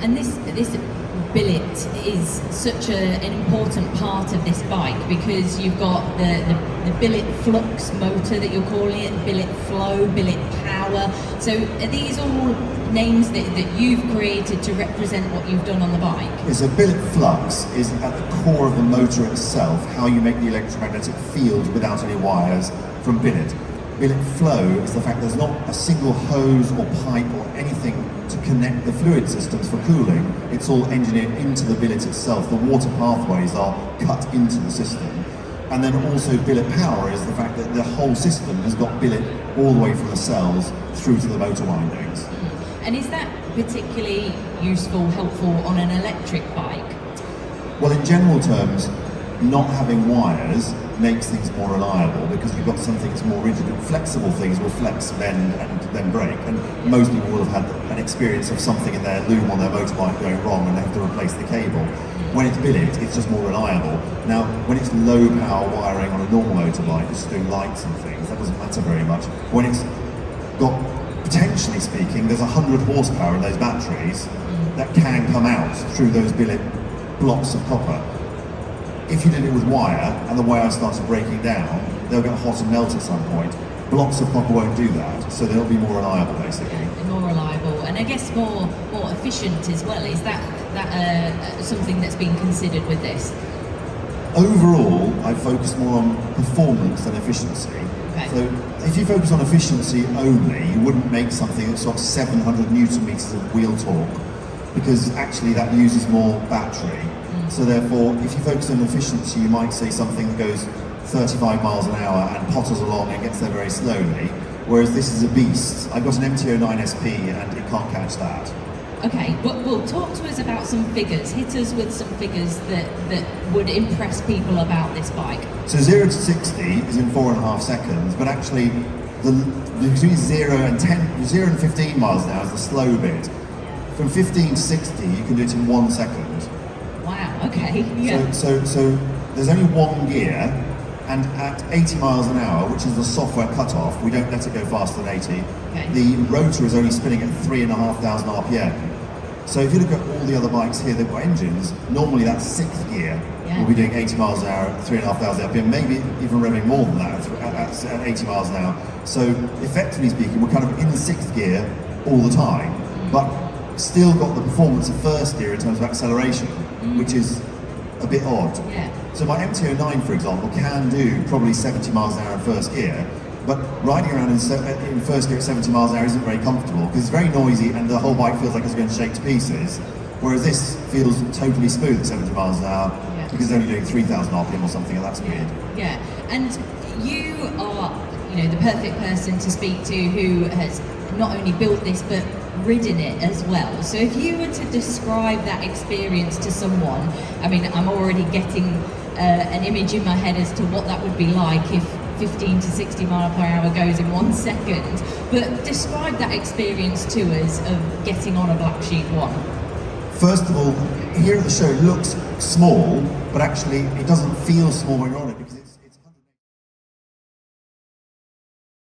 And this billet is such an important part of this bike, because you've got the BilletFlux motor that you're calling it, BilletFlow, BilletPower. So are these all names that you've created to represent what you've done on the bike? Yeah, so BilletFlux is at the core of the motor itself, how you make the electromagnetic field without any wires from billet. BilletFlow is the fact there's not a single hose or pipe or anything to connect the fluid systems for cooling. It's all engineered into the billet itself. The water pathways are cut into the system. And then also BilletPower is the fact that the whole system has got billet all the way from the cells through to the motor windings. And is that particularly useful, helpful on an electric bike? Well, in general terms, not having wires makes things more reliable, because you've got something that's more rigid. Flexible things will flex, bend, and then break. And most people will have had an experience of something in their loom on their motorbike going wrong and they have to replace the cable. When it's billet, it's just more reliable. Now, when it's low power wiring on a normal motorbike, just doing lights and things, that doesn't matter very much. When it's got, potentially speaking, there's 100 horsepower in those batteries that can come out through those billet blocks of copper. If you did it with wire and the wire starts breaking down, they'll get hot and melt at some point. Blocks of copper won't do that, so they'll be more reliable, basically. More reliable, and I guess more efficient as well. Is that something that's been considered with this? Overall, I focus more on performance than efficiency. Okay. So if you focus on efficiency only, you wouldn't make something that's got 700 newton meters of wheel torque, because actually that uses more battery. So therefore, if you focus on efficiency, you might say something that goes 35 miles an hour and potters along and gets there very slowly, whereas this is a beast. I've got an MT-09 SP and it can't catch that. Okay, well, talk to us about some figures. Hit us with some figures that would impress people about this bike. So 0 to 60 is in 4.5 seconds, but actually between 0 and 15 miles an hour is the slow bit. From 15 to 60, you can do it in 1 second. Wow, okay, yeah. So there's only one gear, and at 80 miles an hour, which is the software cutoff, we don't let it go faster than 80, okay. The rotor is only spinning at 3,500 RPM. So if you look at all the other bikes here that got engines, normally that 6th gear will be doing 80 miles an hour at 3,500 RPM, maybe even revving more than that at 80 miles an hour. So effectively speaking, we're kind of in the 6th gear all the time, but still got the performance of 1st gear in terms of acceleration, which is a bit odd. Yeah. So my MT-09, for example, can do probably 70 miles an hour in 1st gear, but riding around in 1st gear at 70 miles an hour isn't very comfortable, because it's very noisy and the whole bike feels like it's going to shake to pieces, whereas this feels totally smooth at 70 miles an hour, because it's only doing 3,000 RPM or something at that speed. Yeah, and you are, the perfect person to speak to, who has not only built this, but ridden it as well. So if you were to describe that experience to someone, I mean, I'm already getting an image in my head as to what that would be like if 15 to 60 mile per hour goes in 1 second. But describe that experience to us of getting on a Blacksheep ONE. First of all, here at the show it looks small, but actually it doesn't feel small when you're on it.